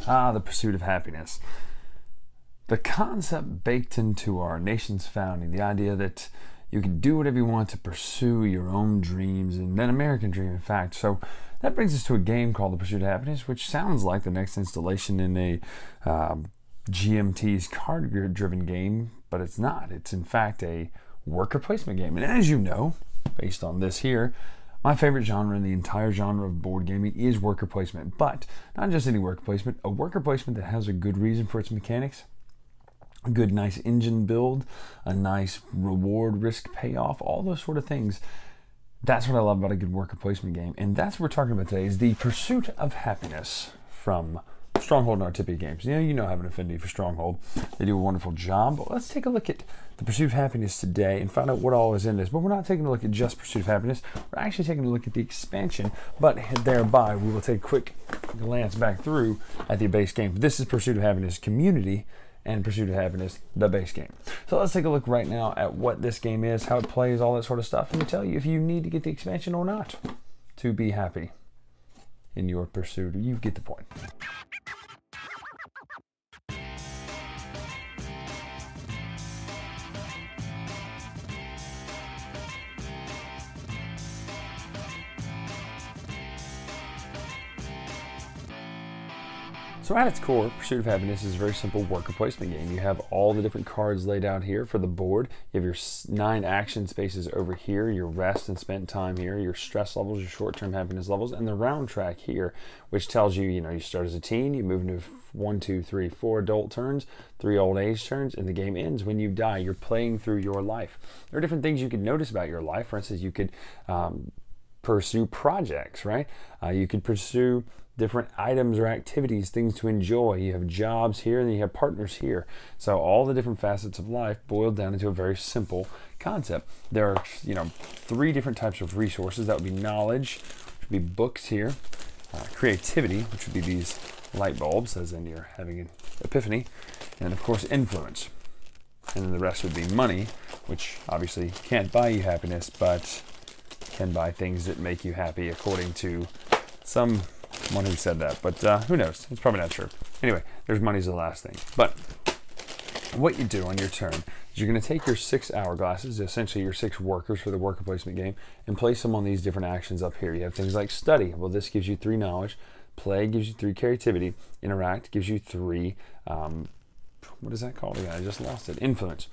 The pursuit of happiness. The concept baked into our nation's founding, the idea that you can do whatever you want to pursue your own dreams, and an American dream, in fact. So that brings us to a game called The Pursuit of Happiness, which sounds like the next installation in a GMT's card-driven game, but it's not. It's, in fact, a worker placement game. And as you know, based on this here, my favorite genre in the entire genre of board gaming is worker placement. But not just any worker placement, a worker placement that has a good reason for its mechanics, a good, nice engine build, a nice reward, risk, payoff, all those sort of things. That's what I love about a good worker placement game. And that's what we're talking about today, is The Pursuit of Happiness from Stronghold and Upkeep Games. You know I have an affinity for Stronghold. They do a wonderful job. But let's take a look at The Pursuit of Happiness today and find out what all is in this. But we're not taking a look at just Pursuit of Happiness. We're actually taking a look at the expansion, but thereby we will take a quick glance back through at the base game. This is Pursuit of Happiness Community and Pursuit of Happiness, the base game. So let's take a look right now at what this game is, how it plays, all that sort of stuff, and to tell you if you need to get the expansion or not to be happy in your pursuit. You get the point. So at its core, Pursuit of Happiness is a very simple worker placement game. You have all the different cards laid out here for the board. You have your 9 action spaces over here, your rest and spent time here, your stress levels, your short-term happiness levels, and the round track here, which tells you, you start as a teen, you move into 1, 2, 3, 4 adult turns, 3 old age turns, and the game ends when you die. You're playing through your life. There are different things you could notice about your life. For instance, you could pursue projects, right? You could pursue different items or activities, things to enjoy. You have jobs here and then you have partners here. So all the different facets of life boiled down into a very simple concept. There are 3 different types of resources. That would be knowledge, which would be books here, creativity, which would be these light bulbs, as in you're having an epiphany, and of course influence. And then the rest would be money, which obviously can't buy you happiness, but can buy things that make you happy, according to someone who said that, but who knows? It's probably not true. Anyway, there's money's the last thing. But what you do on your turn is you're going to take your 6 hourglasses, essentially your 6 workers for the worker placement game, and place them on these different actions up here. You have things like study. Well, this gives you 3 knowledge. Play gives you 3 creativity. Interact gives you 3, what is that called again? I just lost it. Influence.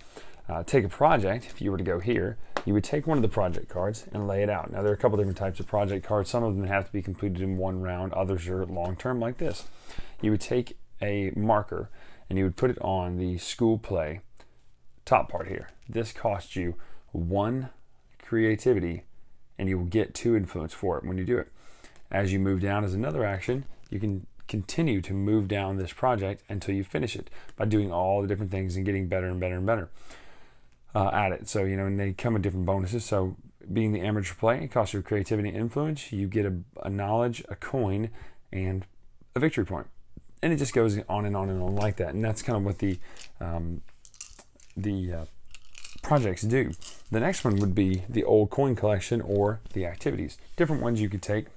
Take a project. If you were to go here, you would take one of the project cards and lay it out. Now, there are a couple different types of project cards. Some of them have to be completed in 1 round. Others are long-term, like this. You would take a marker and you would put it on the school play top part here. This costs you 1 creativity and you will get 2 influence for it when you do it. As you move down as another action, you can continue to move down this project until you finish it by doing all the different things and getting better and better and better at it. So, and they come with different bonuses. So being the amateur play, it costs you creativity and influence. You get a knowledge, a coin, and a victory point. And it just goes on and on and on like that. And that's kind of what the projects do. The next one would be the old coin collection or the activities. Different ones you could take.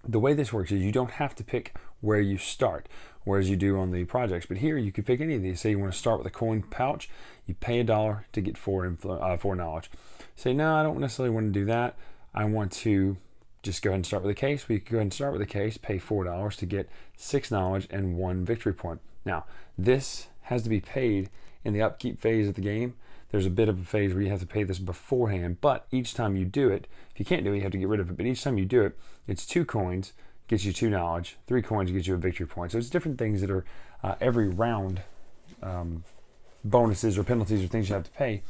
The way this works is you don't have to pick where you start, whereas you do on the projects. But here you could pick any of these. Say you want to start with a coin pouch, you pay $1 to get 4 knowledge. Say, no, I don't necessarily want to do that. I want to just go ahead and start with a case. We could go ahead and start with a case, pay $4 to get 6 knowledge and 1 victory point. Now, this has to be paid in the upkeep phase of the game. There's a bit of a phase where you have to pay this beforehand, but each time you do it, if you can't do it, you have to get rid of it. But each time you do it, it's 2 coins, gets you 2 knowledge, 3 coins gets you a victory point. So it's different things that are every round bonuses or penalties or things you have to pay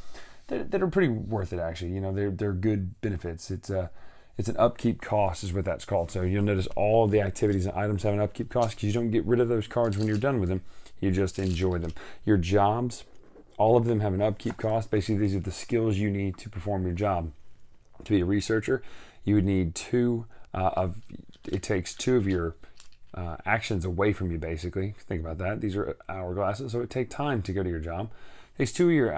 that are pretty worth it, actually. They're good benefits. It's an upkeep cost is what that's called. So you'll notice all of the activities and items have an upkeep cost because you don't get rid of those cards when you're done with them. You just enjoy them. Your jobs, all of them have an upkeep cost. Basically, these are the skills you need to perform your job. To be a researcher, you would need 2 it takes 2 of your actions away from you, basically. Think about that. These are hourglasses, so it takes time to go to your job. It takes 2 of your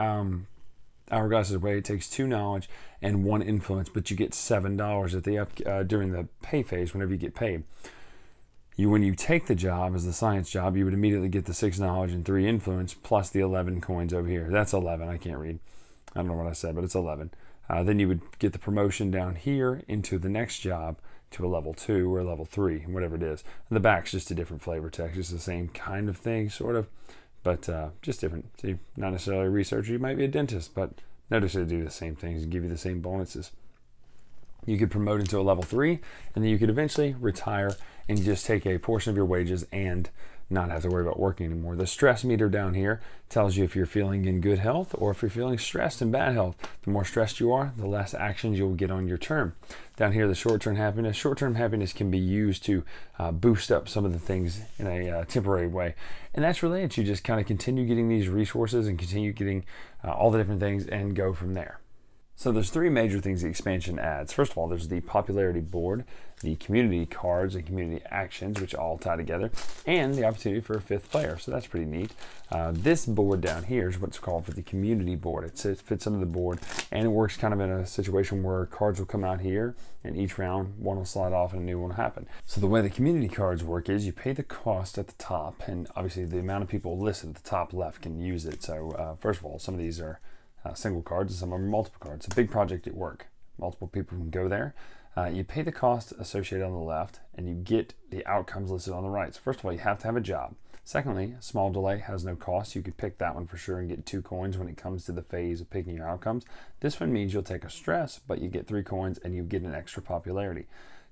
hourglasses away. It takes 2 knowledge and 1 influence, but you get $7 at the during the pay phase whenever you get paid. When you take the job as the science job, you would immediately get the 6 knowledge and 3 influence plus the 11 coins over here. That's 11. I can't read. I don't know what I said, but it's 11. Then you would get the promotion down here into the next job to a level 2 or a level 3, whatever it is. And the back's just a different flavor text. It's the same kind of thing, sort of, but just different. So you're not necessarily a researcher. You might be a dentist, but notice they do the same things and give you the same bonuses. You could promote into a level 3, and then you could eventually retire and just take a portion of your wages and not have to worry about working anymore. The stress meter down here tells you if you're feeling in good health or if you're feeling stressed and bad health. The more stressed you are, the less actions you'll get on your turn. Down here, the short-term happiness. Short-term happiness can be used to boost up some of the things in a temporary way. And that's really it. You just kind of continue getting these resources and continue getting all the different things and go from there. So there's 3 major things the expansion adds. First of all, there's the popularity board, the community cards and community actions, which all tie together, and the opportunity for a 5th player. So that's pretty neat. This board down here is what's called for the community board. It fits under the board, and it works kind of in a situation where cards will come out here, and each round one will slide off and a new one will happen. So the way the community cards work is you pay the cost at the top, and obviously the amount of people listed at the top left can use it. So first of all, some of these are single cards and some of them are multiple cards. It's a big project at work. Multiple people can go there. You pay the cost associated on the left, and you get the outcomes listed on the right. So first of all, you have to have a job. Secondly, a small delay has no cost. You could pick that one for sure and get 2 coins when it comes to the phase of picking your outcomes. This one means you'll take a stress, but you get 3 coins and you get an extra popularity.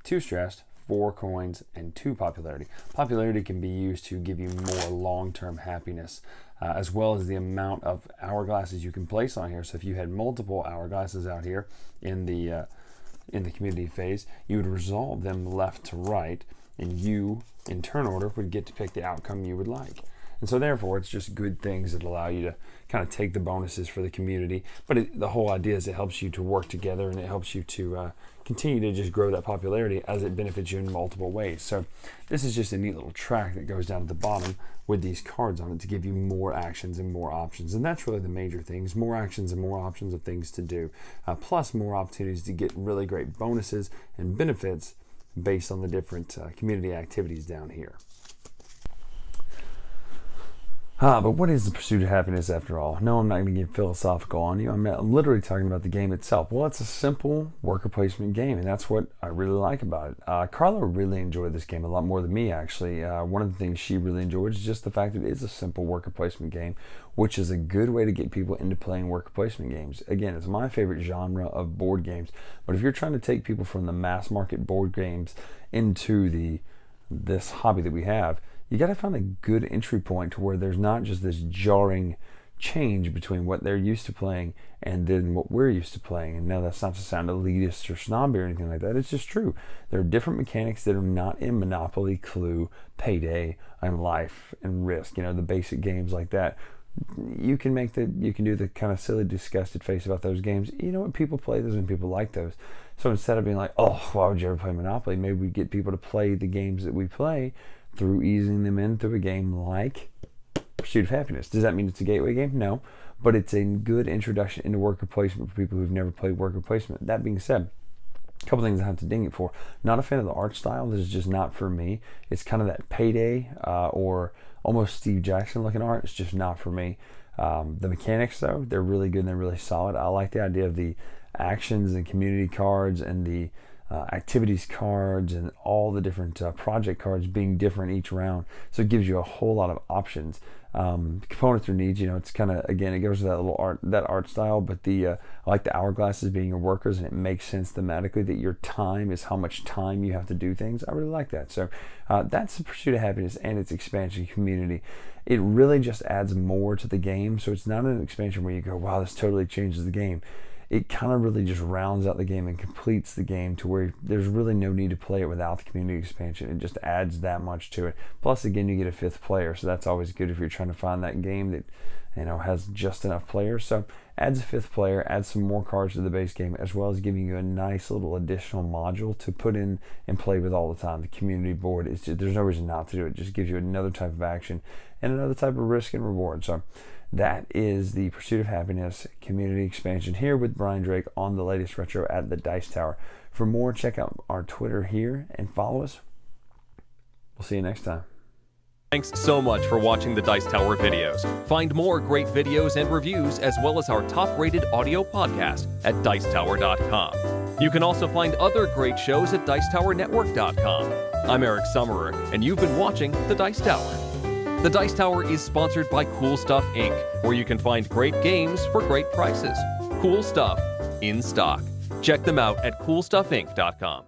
2 stressed, 4 coins, and 2 popularity. Popularity can be used to give you more long-term happiness, as well as the amount of hourglasses you can place on here. So if you had multiple hourglasses out here in the community phase, you would resolve them left to right, and you, in turn order, would get to pick the outcome you would like. And so therefore, it's just good things that allow you to kind of take the bonuses for the community. But the whole idea is it helps you to work together, and it helps you to continue to just grow that popularity as it benefits you in multiple ways. So this is just a neat little track that goes down at the bottom with these cards on it to give you more actions and more options. And that's really the major things: more actions and more options of things to do, plus more opportunities to get really great bonuses and benefits based on the different community activities down here. But what is the pursuit of happiness after all? No, I'm not going to get philosophical on you. I'm literally talking about the game itself. Well, it's a simple worker placement game, and that's what I really like about it. Carla really enjoyed this game a lot more than me, actually. One of the things she really enjoyed is just the fact that it is a simple worker placement game, which is a good way to get people into playing worker placement games. Again, it's my favorite genre of board games, but if you're trying to take people from the mass market board games into this hobby that we have, you got to find a good entry point to where there's not just this jarring change between what they're used to playing and then what we're used to playing. And no, that's not to sound elitist or snobby or anything like that. It's just true. There are different mechanics that are not in Monopoly, Clue, Payday, and Life and Risk. You know, the basic games like that. You can do the kind of silly, disgusted face about those games. You know what? People play those and people like those. So instead of being like, oh, why would you ever play Monopoly? Maybe we get people to play the games that we play through easing them into a game like Pursuit of Happiness. Does that mean it's a gateway game? No, but it's a good introduction into worker placement for people who've never played worker placement. That being said, a couple things I have to ding it for. Not a fan of the art style. This is just not for me. It's kind of that Payday or almost Steve Jackson looking art. It's just not for me. The mechanics, though, they're really good and they're really solid. I like the idea of the actions and community cards and the activities cards and all the different project cards being different each round. So it gives you a whole lot of options. Components are neat. You know, it's kind of, again, it goes to that little art style, but I like the hourglasses being your workers, and it makes sense thematically that your time is how much time you have to do things. I really like that. So that's the Pursuit of Happiness and its expansion community. It really just adds more to the game. So it's not an expansion where you go, wow, this totally changes the game. It kind of really just rounds out the game and completes the game to where there's really no need to play it without the community expansion. It just adds that much to it. Plus, again, you get a 5th player, so that's always good if you're trying to find that game that, you know, has just enough players. So adds a 5th player, adds some more cards to the base game, as well as giving you a nice little additional module to put in and play with all the time. The community board is just, there's no reason not to do it. It just gives you another type of action and another type of risk and reward. So that is the Pursuit of Happiness community expansion here with Brian Drake on the latest retro at the Dice Tower. For more, check out our Twitter here and follow us. We'll see you next time. Thanks so much for watching the Dice Tower videos. Find more great videos and reviews, as well as our top-rated audio podcast at Dicetower.com. You can also find other great shows at DicetowerNetwork.com. I'm Eric Summerer, and you've been watching The Dice Tower. The Dice Tower is sponsored by Cool Stuff Inc., where you can find great games for great prices. Cool stuff in stock. Check them out at CoolStuffInc.com.